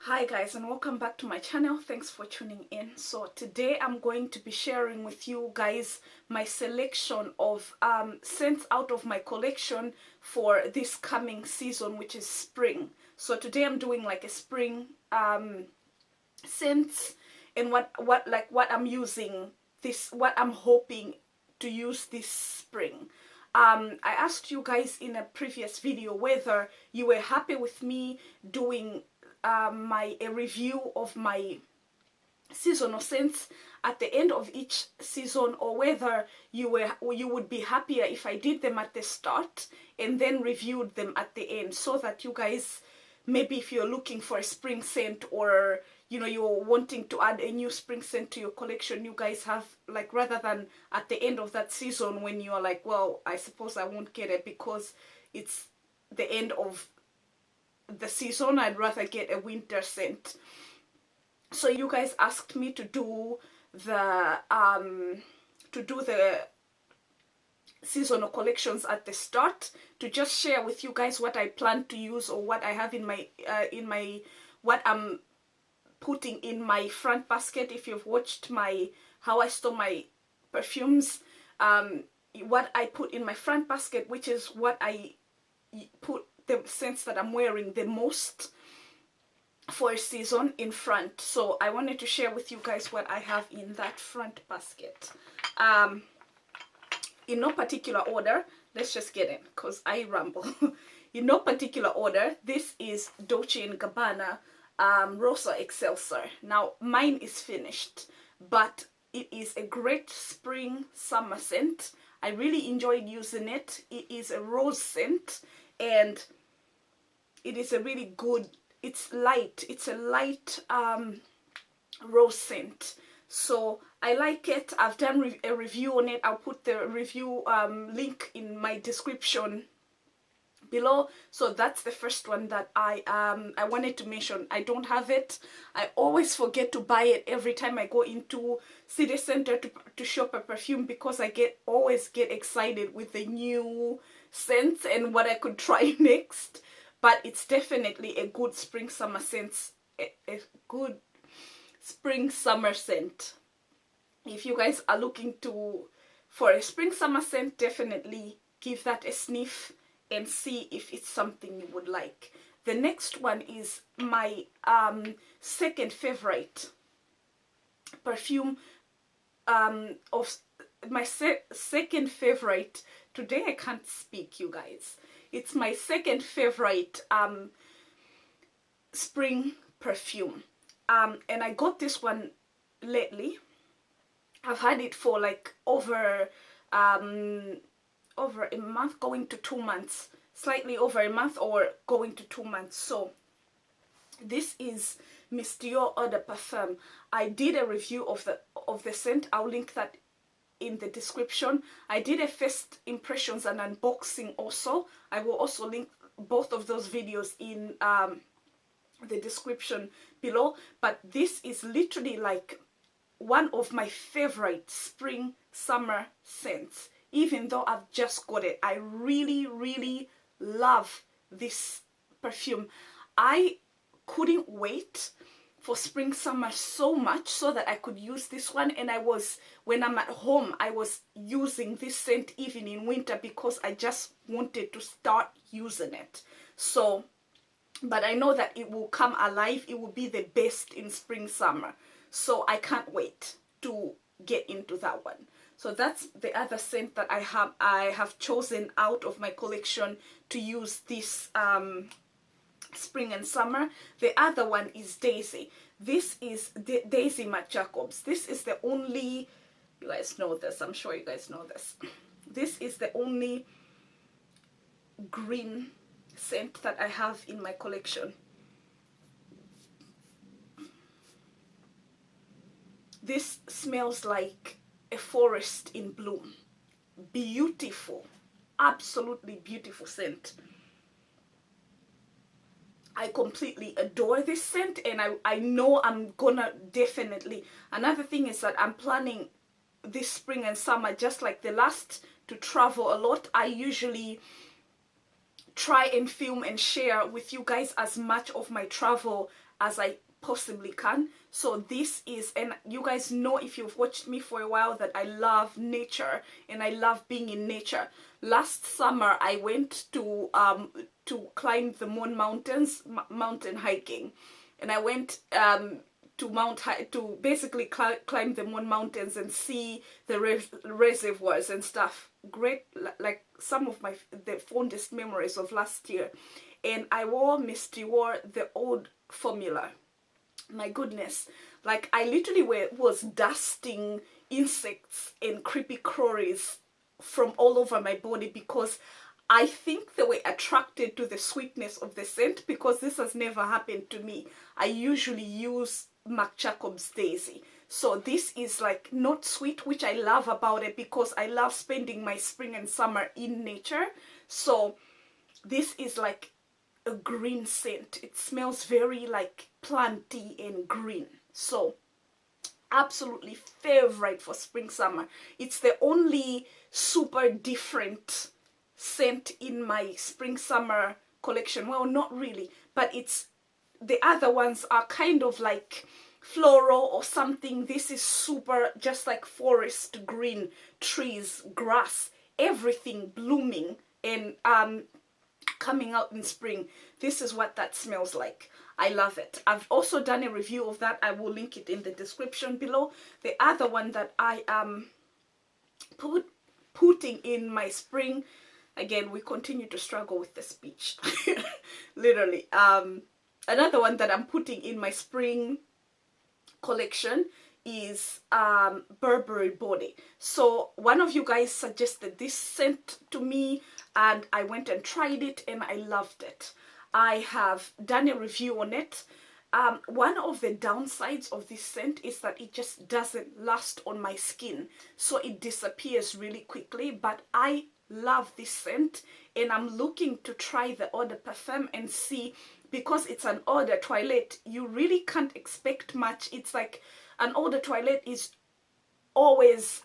Hi guys, and welcome back to my channel. Thanks for tuning in. So today I'm going to be sharing with you guys my selection of scents out of my collection for this coming season, which is spring. So today I'm doing like a spring scents and what I'm using what I'm hoping to use this spring. I asked you guys in a previous video whether you were happy with me doing a review of my seasonal scents at the end of each season, or whether you would be happier if I did them at the start and then reviewed them at the end, so that you guys, maybe if you're looking for a spring scent, or you're wanting to add a new spring scent to your collection, you guys have, like, rather than at the end of that season when you're like, well, I suppose I won't get it because it's the end of the season, I'd rather get a winter scent. So you guys asked me to do the seasonal collections at the start, to just share with you guys what I plan to use, or what I have in my what I'm putting in my front basket. If you've watched my how I store my perfumes, what I put in my front basket, which is what I put the scents that I'm wearing the most for a season in front. So I wanted to share with you guys what I have in that front basket. In no particular order, let's just get in because I ramble. In no particular order, this is Dolce&Gabbana Rosa Excelsior. Now mine is finished, but it is a great spring summer scent. I really enjoyed using it. It is a rose scent, and it is a really good, it's light, it's a light rose scent. So I like it. I've done a review on it. I'll put the review link in my description below. So that's the first one that I wanted to mention. I don't have it. I always forget to buy it every time I go into city center to shop a perfume, because I always get excited with the new scents and what I could try next. But it's definitely a good spring summer scent, a good spring summer scent. If you guys are looking for a spring summer scent, definitely give that a sniff and see if it's something you would like. The next one is my second favorite perfume of my second favorite. Today I can't speak, you guys. It's my second favorite spring perfume, and I got this one lately. I've had it for like over a month, going to 2 months, slightly over a month or going to 2 months. So this is Misty Dior Eau de Parfum. I did a review of the scent. I'll link that in the description. I did a first impressions and unboxing also. I will also link both of those videos in the description below. But this is literally like one of my favorite spring summer scents. Even though I've just got it, I really, really love this perfume. I couldn't wait for spring summer so much so that I could use this one. And when I'm at home, I was using this scent even in winter, because I just wanted to start using it. So, but I know that it will come alive. It will be the best in spring summer. So I can't wait to get into that one. So that's the other scent that I have chosen out of my collection to use this spring and summer. The other one is Daisy. This is Daisy Marc Jacobs. This is the only, you guys know this, I'm sure you guys know this. This is the only green scent that I have in my collection. This smells like a forest in bloom. Beautiful, absolutely beautiful scent. I completely adore this scent, and I know I'm gonna definitely. Another thing is that I'm planning this spring and summer, just like the last, to travel a lot. I usually try and film and share with you guys as much of my travel as I possibly can. So this is, and you guys know if you've watched me for a while, that I love nature and I love being in nature. Last summer I went to climb the Moon Mountains, mountain hiking, and I went to basically climb the Moon Mountains and see the reservoirs and stuff. Great, like some of the fondest memories of last year. And I wore Misty Dior, the old formula. My goodness, like I literally was dusting insects and creepy crawlies from all over my body, because I think they were attracted to the sweetness of the scent, because this has never happened to me. I usually use Marc Jacobs Daisy. So this is like not sweet, which I love about it, because I love spending my spring and summer in nature. So this is like a green scent. It smells very like planty and green. So absolutely favorite for spring summer. It's the only super different scent in my spring summer collection. Well, not really, but it's, the other ones are kind of like floral or something. This is super just like forest green, trees, grass, everything blooming and coming out in spring. This is what that smells like. I love it. I've also done a review of that. I will link it in the description below. The other one that I am putting in my spring, again, we continue to struggle with the speech. Literally. Another one that I'm putting in my spring collection is Burberry Body. So one of you guys suggested this scent to me, and I went and tried it and I loved it. I have done a review on it. One of the downsides of this scent is that it just doesn't last on my skin, so it disappears really quickly. But I love this scent, and I'm looking to try the Eau de Parfum and see, because it's an eau de toilette, you really can't expect much. It's like an eau de toilette is always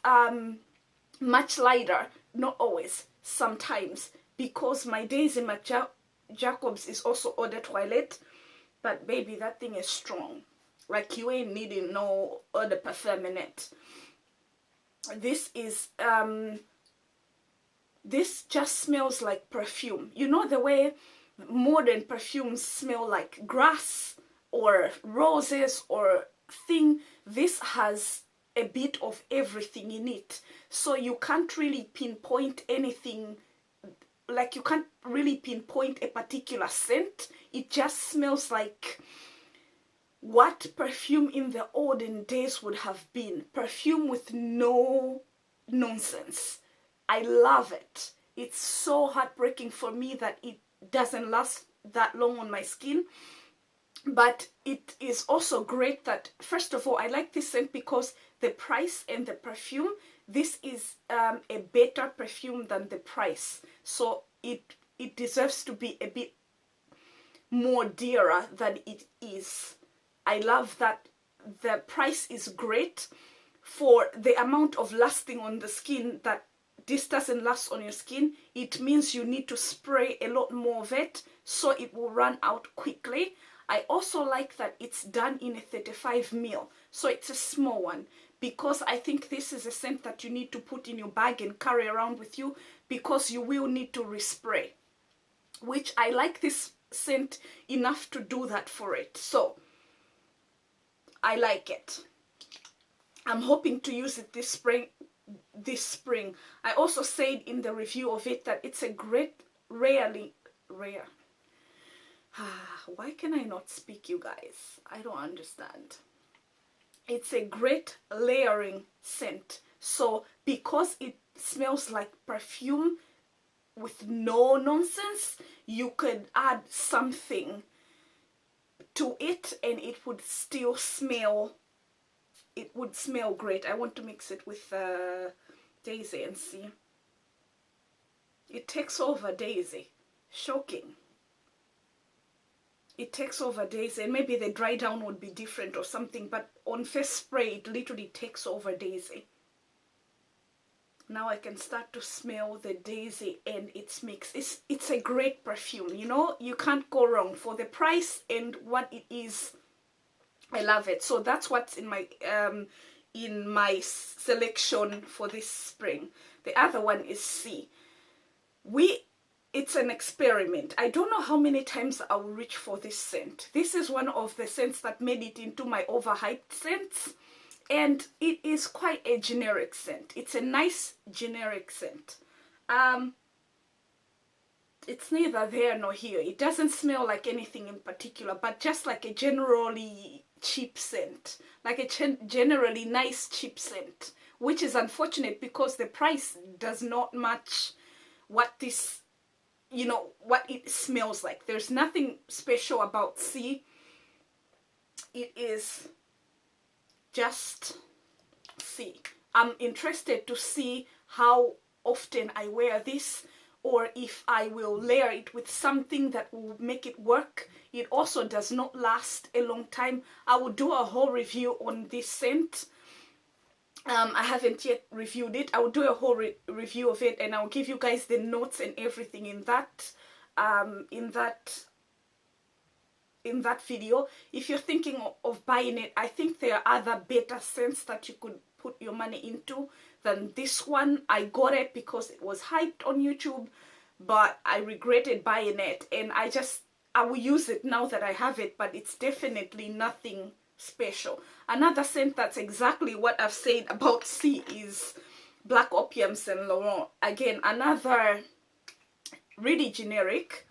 much lighter, not always, sometimes, because my Daisy Marc Jacobs is also eau de toilette, but baby, that thing is strong. Like, you ain't needing no eau de parfum in it. This is this just smells like perfume. You know the way modern perfumes smell like grass or roses or thing? This has a bit of everything in it, so you can't really pinpoint anything. Like, you can't really pinpoint a particular scent. It just smells like what perfume in the olden days would have been. Perfume with no nonsense. I love it. It's so heartbreaking for me that it doesn't last that long on my skin. But it is also great that, first of all, I like this scent because the price and the perfume, this is a better perfume than the price. So it deserves to be a bit more dearer than it is. I love that the price is great for the amount of lasting on the skin that this doesn't last on your skin. It means you need to spray a lot more of it, so it will run out quickly. I also like that it's done in a 35 ml, so it's a small one, because I think this is a scent that you need to put in your bag and carry around with you, because you will need to respray, which I like this scent enough to do that for it. So I like it. I'm hoping to use it this spring. I also said in the review of it that it's a great rare. Why can I not speak, you guys? I don't understand. It's a great layering scent. So because it smells like perfume with no nonsense, you could add something to it and it would still smell, it would smell great. I want to mix it with Daisy and see. It takes over Daisy. Shocking. It takes over Daisy, and maybe the dry down would be different or something, but on first spray it literally takes over Daisy. Now I can start to smell the daisy and its mix. It's a great perfume, you know, you can't go wrong. For the price and what it is, I love it. So that's what's in my selection for this spring. The other one is C. It's an experiment. I don't know how many times I'll reach for this scent. This is one of the scents that made it into my overhyped scents. And it is quite a generic scent. It's a nice generic scent. It's neither there nor here. It doesn't smell like anything in particular, but just like a generally cheap scent. Like a generally nice cheap scent. Which is unfortunate because the price does not match what this, you know, what it smells like. There's nothing special about C. It is just C. I'm interested to see how often I wear this, or if I will layer it with something that will make it work. It also does not last a long time. I will do a whole review on this scent. I haven't yet reviewed it. I will do a whole review of it, and I'll give you guys the notes and everything in that video. If you're thinking of buying it, I think there are other better scents that you could put your money into than this one. I got it because it was hyped on YouTube, but I regretted buying it, and I will use it now that I have it, but it's definitely nothing special. Another scent that's exactly what I've said about C is Black Opium Saint Laurent. Again, another really generic.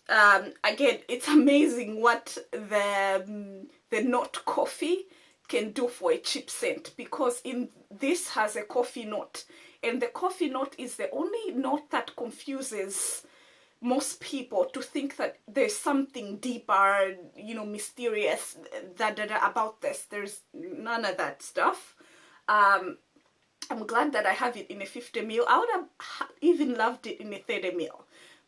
Again, it's amazing what the note coffee can do for a cheap scent, because in this has a coffee note, and the coffee note is the only note that confuses most people to think that there's something deeper, you know, mysterious about this. There's none of that stuff. I'm glad that I have it in a 50ml. I would have even loved it in a 30ml.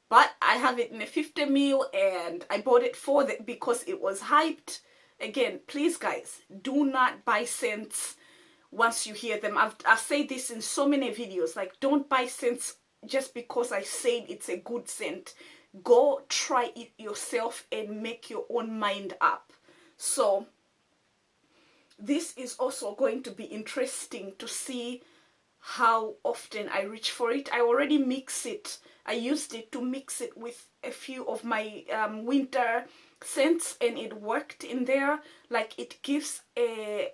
But I have it in a 50ml, and I bought it because it was hyped. Again, please guys, do not buy scents once you hear them. I've said this in so many videos. Like, don't buy scents just because I said it's a good scent. Go try it yourself and make your own mind up. So this is also going to be interesting to see how often I reach for it. I already mix it. I used it to mix it with a few of my winter scents, and it worked in there. Like, it gives a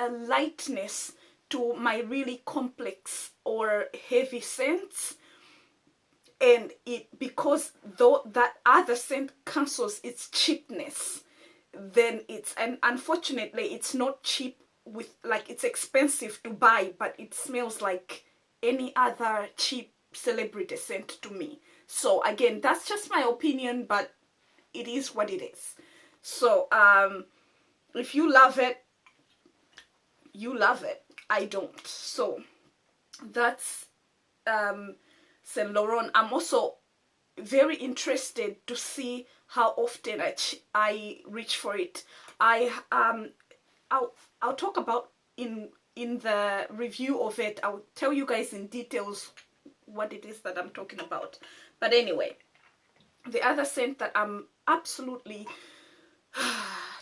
lightness to my really complex or heavy scents, and because though that other scent cancels its cheapness, then and unfortunately it's not cheap, with like, it's expensive to buy, but it smells like any other cheap celebrity scent to me. So again, that's just my opinion, but it is what it is. So if you love it, you love it. I don't. So that's Saint Laurent. I'm also very interested to see how often I reach for it. I'll talk about in the review of it. I'll tell you guys in details what it is that I'm talking about. But anyway, the other scent that I'm absolutely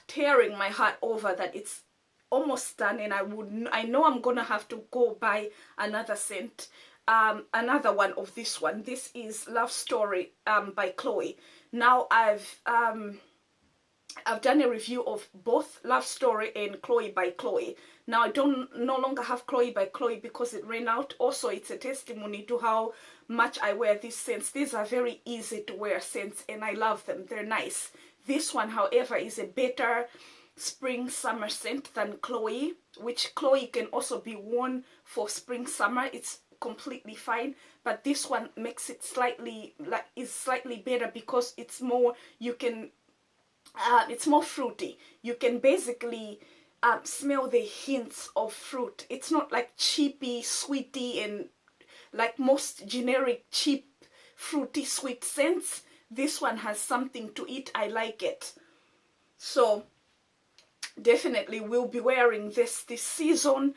tearing my heart over, that it's almost done, and I know I'm gonna have to go buy another scent, another one of this one. This is Love Story by Chloe. Now I've done a review of both Love Story and Chloe by Chloe. Now I no longer have Chloe by Chloe because it ran out. Also, it's a testimony to how much I wear these scents. These are very easy to wear scents, and I love them. They're nice. This one, however, is a better spring summer scent than Chloe, which Chloe can also be worn for spring summer. It's completely fine, but this one makes it slightly better because it's more, you can it's more fruity. You can basically smell the hints of fruit. It's not like cheapy, sweety, and like most generic cheap fruity sweet scents. This one has something to it. I like it. So definitely will be wearing this season.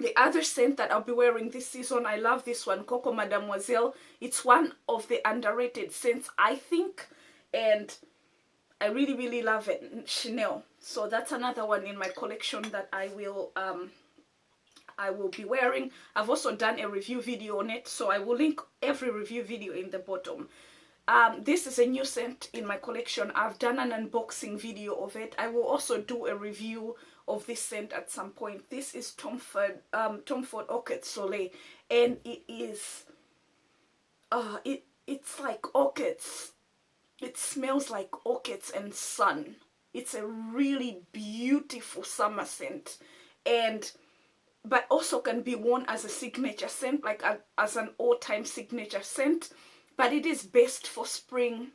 The other scent that I'll be wearing this season, I love this one, Coco Mademoiselle. It's one of the underrated scents, I think, and I really, really love it. Chanel. So that's another one in my collection that I will be wearing. I've also done a review video on it, so I will link every review video in the bottom. This is a new scent in my collection. I've done an unboxing video of it. I will also do a review of this scent at some point. This is Tom Ford Orchid Soleil, and it is it's like orchids. It smells like orchids and sun. It's a really beautiful summer scent, but also can be worn as a signature scent, like as an all-time signature scent. But it is best for spring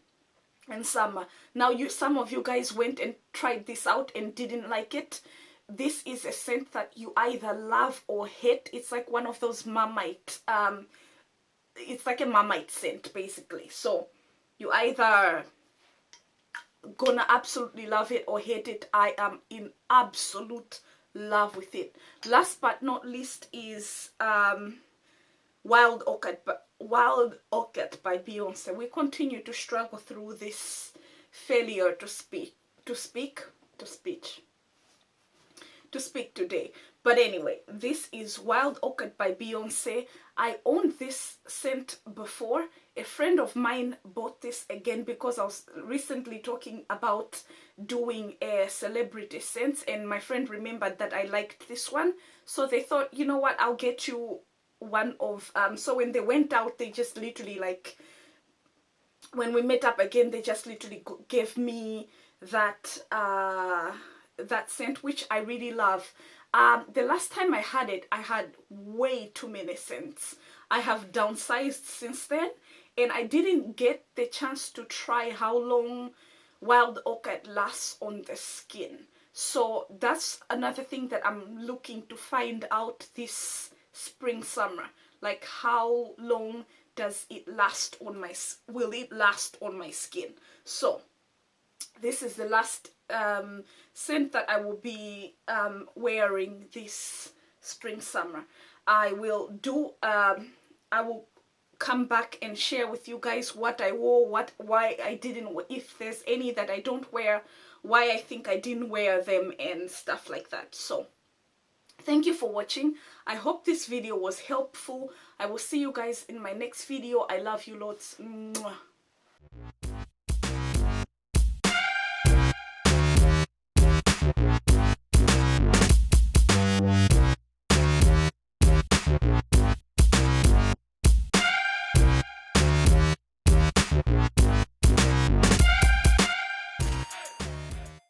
and summer. Now, some of you guys went and tried this out and didn't like it. This is a scent that you either love or hate. It's like one of those Marmite. It's like a Marmite scent, basically. So you either gonna absolutely love it or hate it. I am in absolute love with it. Last but not least is Wild Orchid by Beyonce. We continue to struggle through this failure to speak today. But anyway, this is Wild Orchid by Beyonce. I owned this scent before. A friend of mine bought this again because I was recently talking about doing a celebrity scent, and my friend remembered that I liked this one. So they thought, you know what, I'll get you one of, so when they went out, they just literally, like, when we met up again, they just literally gave me that that scent, which I really love. The last time I had it, I had way too many scents. I have downsized since then, and I didn't get the chance to try how long Wild Orchid lasts on the skin. So that's another thing that I'm looking to find out this spring summer, like how long does it last on my will it last on my skin. So this is the last scent that I will be wearing this spring summer. I will come back and share with you guys what I wore, why I didn't, if there's any that I don't wear, why I think I didn't wear them, and stuff like that. So thank you for watching. I hope this video was helpful. I will see you guys in my next video. I love you lots. Mwah.